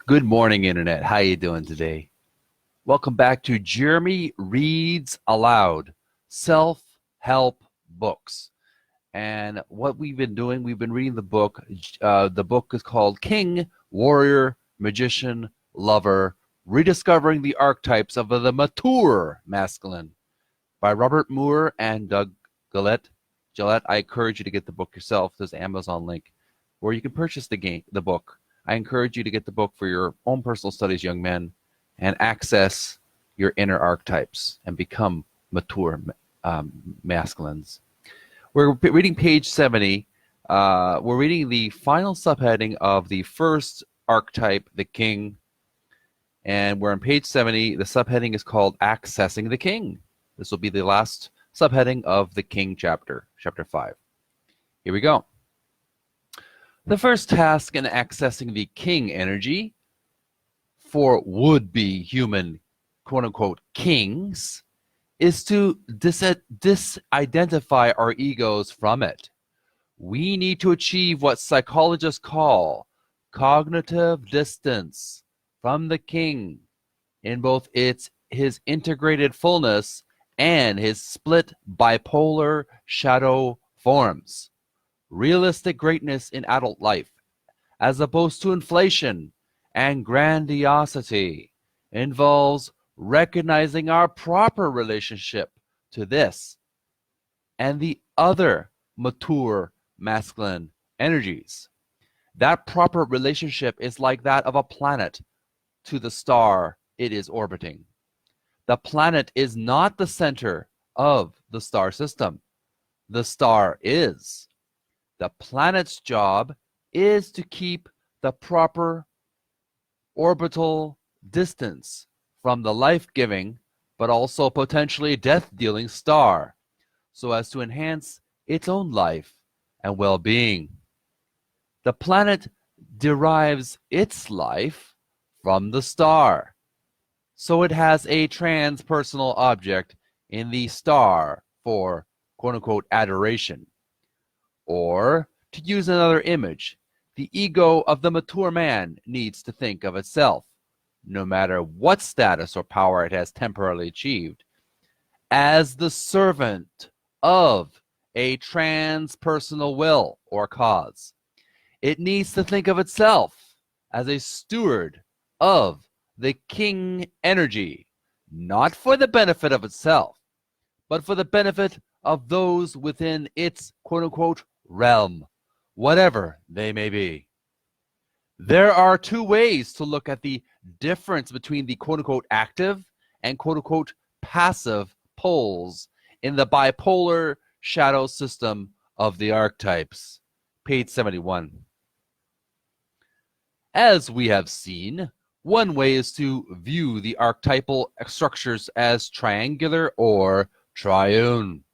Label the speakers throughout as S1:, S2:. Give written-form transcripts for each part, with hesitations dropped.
S1: Good morning, Internet. How you doing today? Welcome back to Jeremy Reads Aloud, self-help books. And what we've been doing, we've been reading the book. The book is called King, Warrior, Magician, Lover, Rediscovering the Archetypes of the Mature Masculine by Robert Moore and Doug Gillette. I encourage you to get the book yourself. There's an Amazon link where you can purchase the book. I encourage you to get the book for your own personal studies, young men, and access your inner archetypes and become mature masculines. We're reading page 70. We're reading the final subheading of the first archetype, the king, and we're on page 70. The subheading is called Accessing the King. This will be the last subheading of the king chapter, chapter 5. Here we go. The first task in accessing the king energy for would-be human quote-unquote kings is to disidentify our egos from it. We need to achieve what psychologists call cognitive distance from the king in both his integrated fullness and his split bipolar shadow forms. Realistic greatness in adult life, as opposed to inflation and grandiosity, involves recognizing our proper relationship to this and the other mature masculine energies. That proper relationship is like that of a planet to the star it is orbiting. The planet is not the center of the star system. The star is. The planet's job is to keep the proper orbital distance from the life-giving but also potentially death-dealing star so as to enhance its own life and well-being. The planet derives its life from the star, so it has a transpersonal object in the star for quote-unquote adoration. Or, to use another image, the ego of the mature man needs to think of itself, no matter what status or power it has temporarily achieved, as the servant of a transpersonal will or cause. It needs to think of itself as a steward of the king energy, not for the benefit of itself, but for the benefit of those within its quote-unquote realm, whatever they may be. There are two ways to look at the difference between the quote-unquote active and quote-unquote passive poles in the bipolar shadow system of the archetypes. Page 71. As we have seen, one way is to view the archetypal structures as triangular or triune.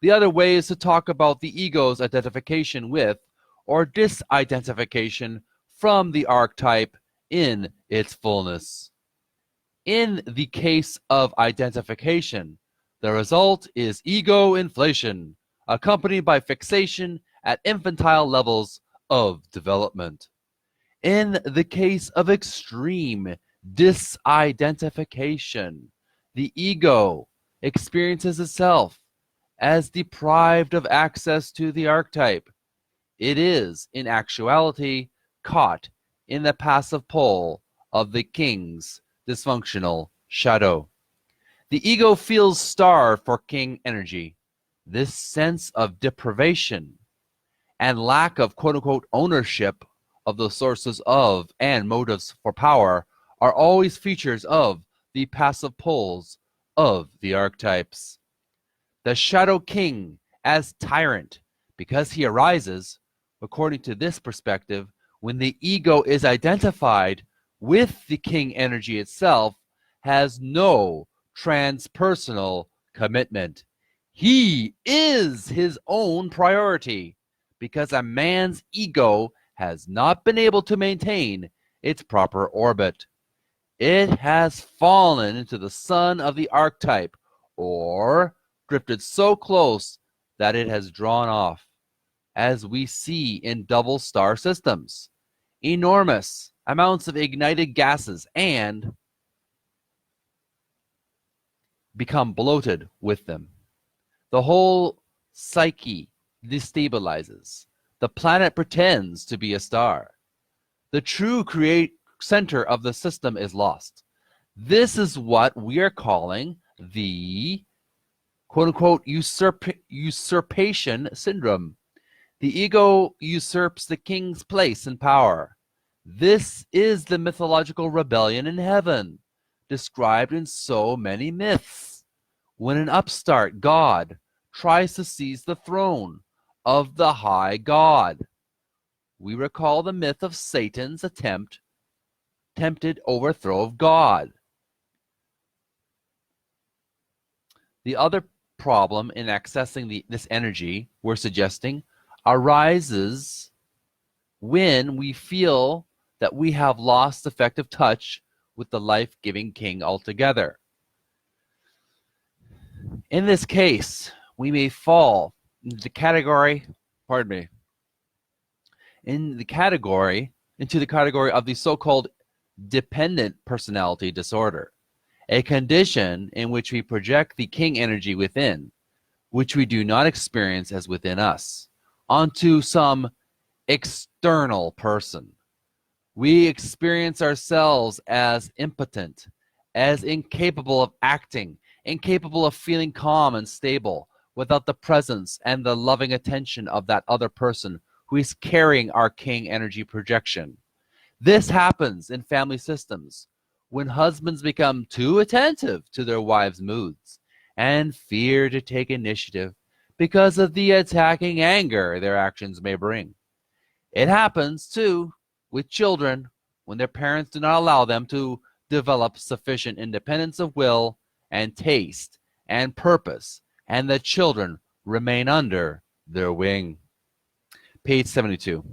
S1: The other way is to talk about the ego's identification with or disidentification from the archetype in its fullness. In the case of identification, the result is ego inflation, accompanied by fixation at infantile levels of development. In the case of extreme disidentification, the ego experiences itself as deprived of access to the archetype. It is, in actuality, caught in the passive pole of the king's dysfunctional shadow. The ego feels starved for king energy. This sense of deprivation and lack of quote-unquote ownership of the sources of and motives for power are always features of the passive poles of the archetypes. The Shadow King as tyrant, because he arises, according to this perspective, when the ego is identified with the king energy itself, has no transpersonal commitment. He is his own priority, because a man's ego has not been able to maintain its proper orbit. It has fallen into the sun of the archetype, or drifted so close that it has drawn off, as we see in double star systems. Enormous amounts of ignited gases and become bloated with them. The whole psyche destabilizes. The planet pretends to be a star. The true center of the system is lost. This is what we are calling the quote-unquote usurpation syndrome. The ego usurps the king's place and power. This is the mythological rebellion in heaven, described in so many myths. When an upstart god tries to seize the throne of the high god. We recall the myth of Satan's attempted overthrow of God. The other problem in accessing this energy we're suggesting arises when we feel that we have lost effective touch with the life-giving king altogether. In this case, we may fall into the category of the so-called dependent personality disorder, a condition in which we project the king energy within, which we do not experience as within us, onto some external person. We experience ourselves as impotent, as incapable of acting, incapable of feeling calm and stable without the presence and the loving attention of that other person who is carrying our king energy projection. This happens in family systems when husbands become too attentive to their wives' moods and fear to take initiative because of the attacking anger their actions may bring. It happens, too, with children when their parents do not allow them to develop sufficient independence of will and taste and purpose, and the children remain under their wing. Page 72.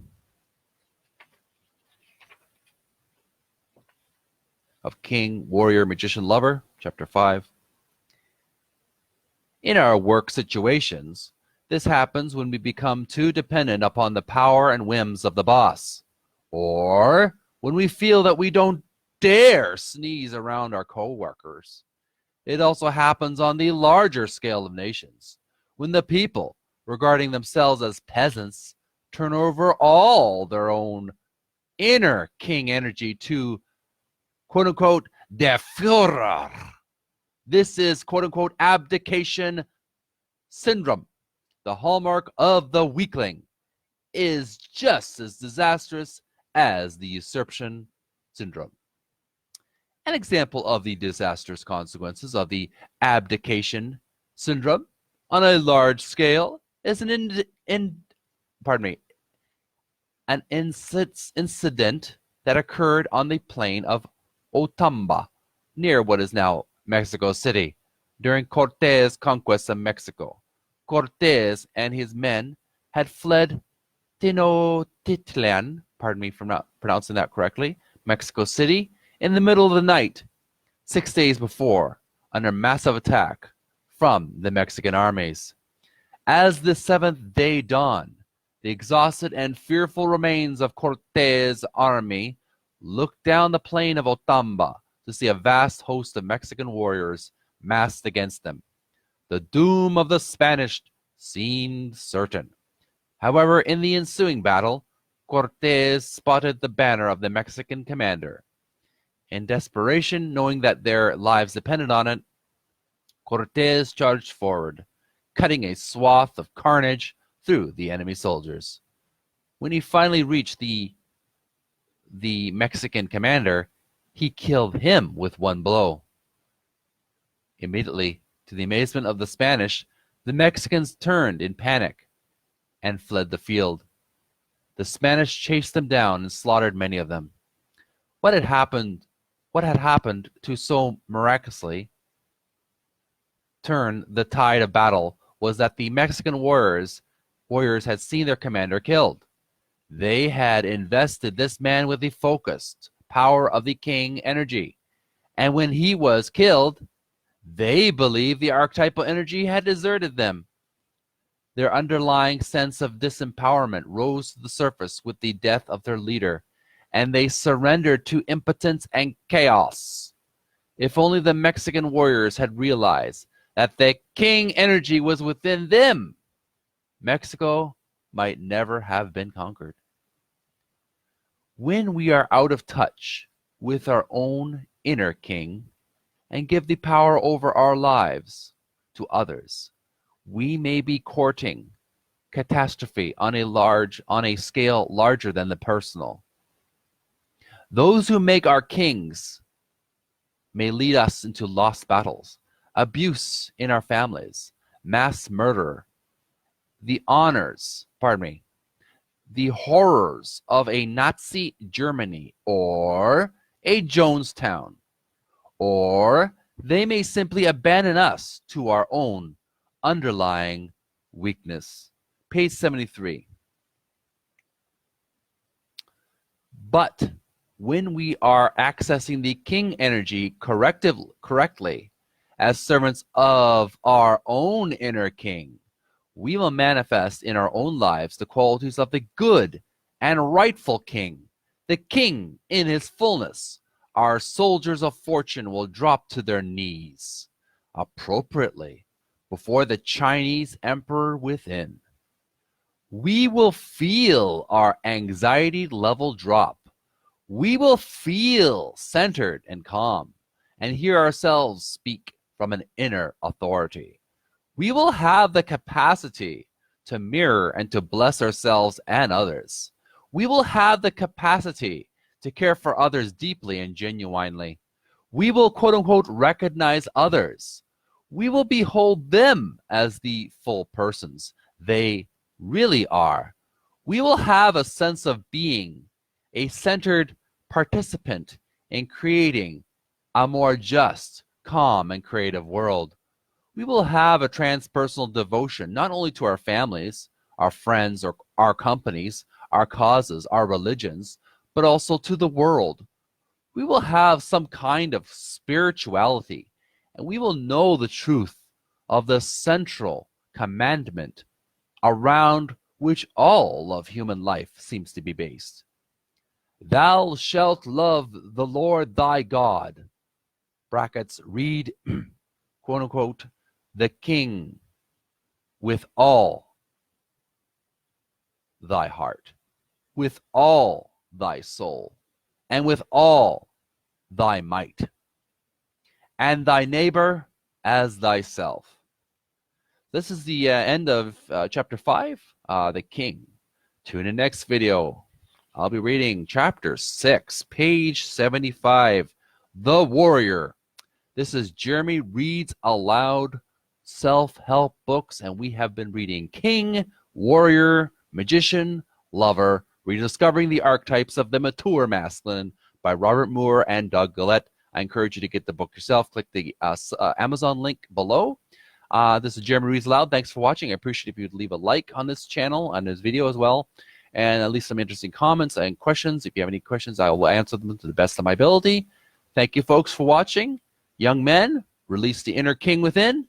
S1: Of King, Warrior, Magician, Lover, Chapter 5. In our work situations, this happens when we become too dependent upon the power and whims of the boss, or when we feel that we don't dare sneeze around our co-workers. It also happens on the larger scale of nations, when the people, regarding themselves as peasants, turn over all their own inner king energy to quote-unquote der Führer. This is quote-unquote abdication syndrome. The hallmark of the weakling is just as disastrous as the usurpation syndrome. An example of the disastrous consequences of the abdication syndrome on a large scale is an incident that occurred on the plain of Otamba, near what is now Mexico City, during Cortés' conquest of Mexico. Cortés and his men had fled Tenochtitlan, pardon me for not pronouncing that correctly, Mexico City, in the middle of the night, 6 days before, under massive attack from the Mexican armies. As the seventh day dawned, the exhausted and fearful remains of Cortés' army looked down the plain of Otamba to see a vast host of Mexican warriors massed against them. The doom of the Spanish seemed certain. However, in the ensuing battle, Cortés spotted the banner of the Mexican commander. In desperation, knowing that their lives depended on it, Cortés charged forward, cutting a swath of carnage through the enemy soldiers. When he finally reached the Mexican commander, he killed him with one blow. Immediately, to the amazement of the Spanish, the Mexicans turned in panic and fled the field. The Spanish chased them down and slaughtered many of them. What had happened to so miraculously turn the tide of battle was that the Mexican warriors had seen their commander killed. They had invested this man with the focused power of the king energy, and when he was killed, they believed the archetypal energy had deserted them. Their underlying sense of disempowerment rose to the surface with the death of their leader, and they surrendered to impotence and chaos. If only the Mexican warriors had realized that the king energy was within them, Mexico might never have been conquered. When we are out of touch with our own inner king and give the power over our lives to others, we may be courting catastrophe on a scale larger than the personal. Those who make our kings may lead us into lost battles, abuse in our families, mass murder, the horrors of a Nazi Germany or a Jonestown, or they may simply abandon us to our own underlying weakness. Page 73. But when we are accessing the king energy correctly as servants of our own inner king, we will manifest in our own lives the qualities of the good and rightful king, the king in his fullness. Our soldiers of fortune will drop to their knees appropriately before the Chinese emperor within. We will feel our anxiety level drop. We will feel centered and calm and hear ourselves speak from an inner authority. We will have the capacity to mirror and to bless ourselves and others. We will have the capacity to care for others deeply and genuinely. We will, quote unquote, recognize others. We will behold them as the full persons they really are. We will have a sense of being a centered participant in creating a more just, calm, and creative world. We will have a transpersonal devotion not only to our families, our friends, or our companies, our causes, our religions, but also to the world. We will have some kind of spirituality, and we will know the truth of the central commandment around which all of human life seems to be based. Thou shalt love the Lord thy God, brackets, read, quote unquote, the king with all thy heart, with all thy soul, and with all thy might, and thy neighbor as thyself. This is the end of chapter 5, the king. Tune in next video. I'll be reading chapter 6, page 75, the warrior. This is Jeremy Reads Aloud self-help books, and we have been reading King, Warrior, Magician, Lover, Rediscovering the Archetypes of the Mature Masculine by Robert Moore and Doug Gillette. I encourage you to get the book yourself. Click the Amazon link below. This is Jeremy Reads Aloud. Thanks for watching. I appreciate if you'd leave a like on this channel, on this video as well, and at least some interesting comments and questions. If you have any questions, I will answer them to the best of my ability. Thank you, folks, for watching. Young men, release the inner king within,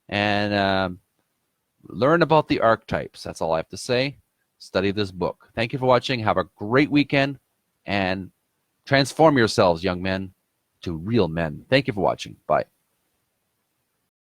S1: and learn about the archetypes. That's all I have to say. Study this book. Thank you for watching. Have a great weekend, and transform yourselves, young men, to real men. Thank you for watching. Bye.